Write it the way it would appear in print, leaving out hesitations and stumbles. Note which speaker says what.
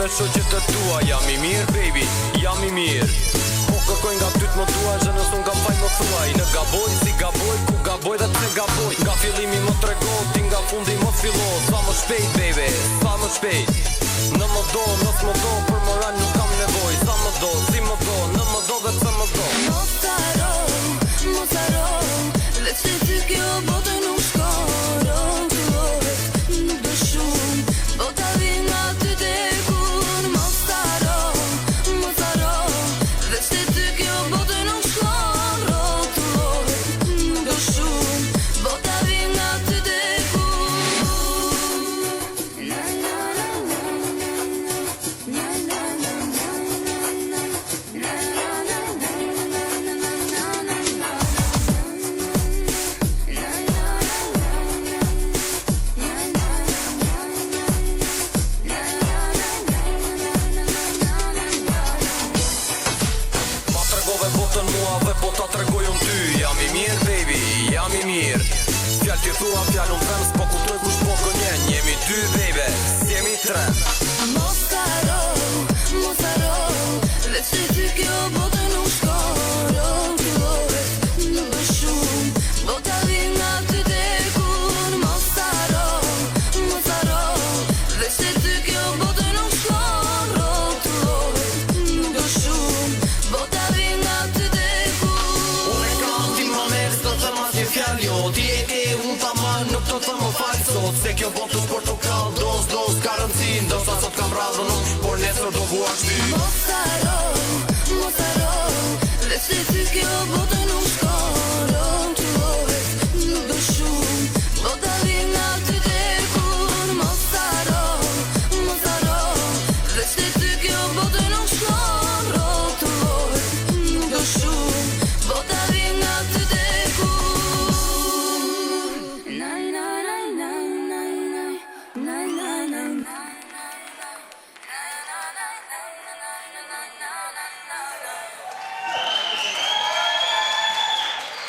Speaker 1: me shoqet e tua. Jam I mirë baby, jam I mirë. Po kërkoj nga ty t'më duaj, që nësë unë kam faj më thuaj. Në gaboj, si gaboj, ku gaboj dhe pse gaboj. Nga fillimi më trego, ti nga fundi më fillo. Sa më shpejt baby, sa më shpejt. Në më do, nësë më do, për moral nuk kam nevoj. Sa më do, si më do, në më do dhe pse më do.
Speaker 2: Mos haro, veç se ty kjo botë nuk shkon. Nuk do shumë, bota vjen nga ty tekun. Mos haro, veç se ty kjo botë nuk shkon. Nuk do shumë, bota vjen nga ty tekun.
Speaker 1: Botën muave, po ta tregojun ty. Jam I mirë baby, jam I mirë. Fjall t'i thua, fjall unë them, s'po ku trej kush po gënjen. Jemi 2 baby, s'jemi 3.
Speaker 2: Mos haro, veç se ty kjo botë nuk shkon. Nuk do shumë, bota vjen nga ty tekun. Mos haro, veç se ty kjo botë nuk shkon. Nuk do shumë, bota vjen nga ty tekun.
Speaker 1: Unë e kam ti më merë, s'do të mas një fjall jo. Ti unë ta marë, nuk do të më falë sot. Se kjo botë është portokall, dos, ka rëndësi. Ndoshta sot kam radhën unë, por nesër do vua shty.
Speaker 2: Mos haro, veç se ty kjo botë nuk shkon.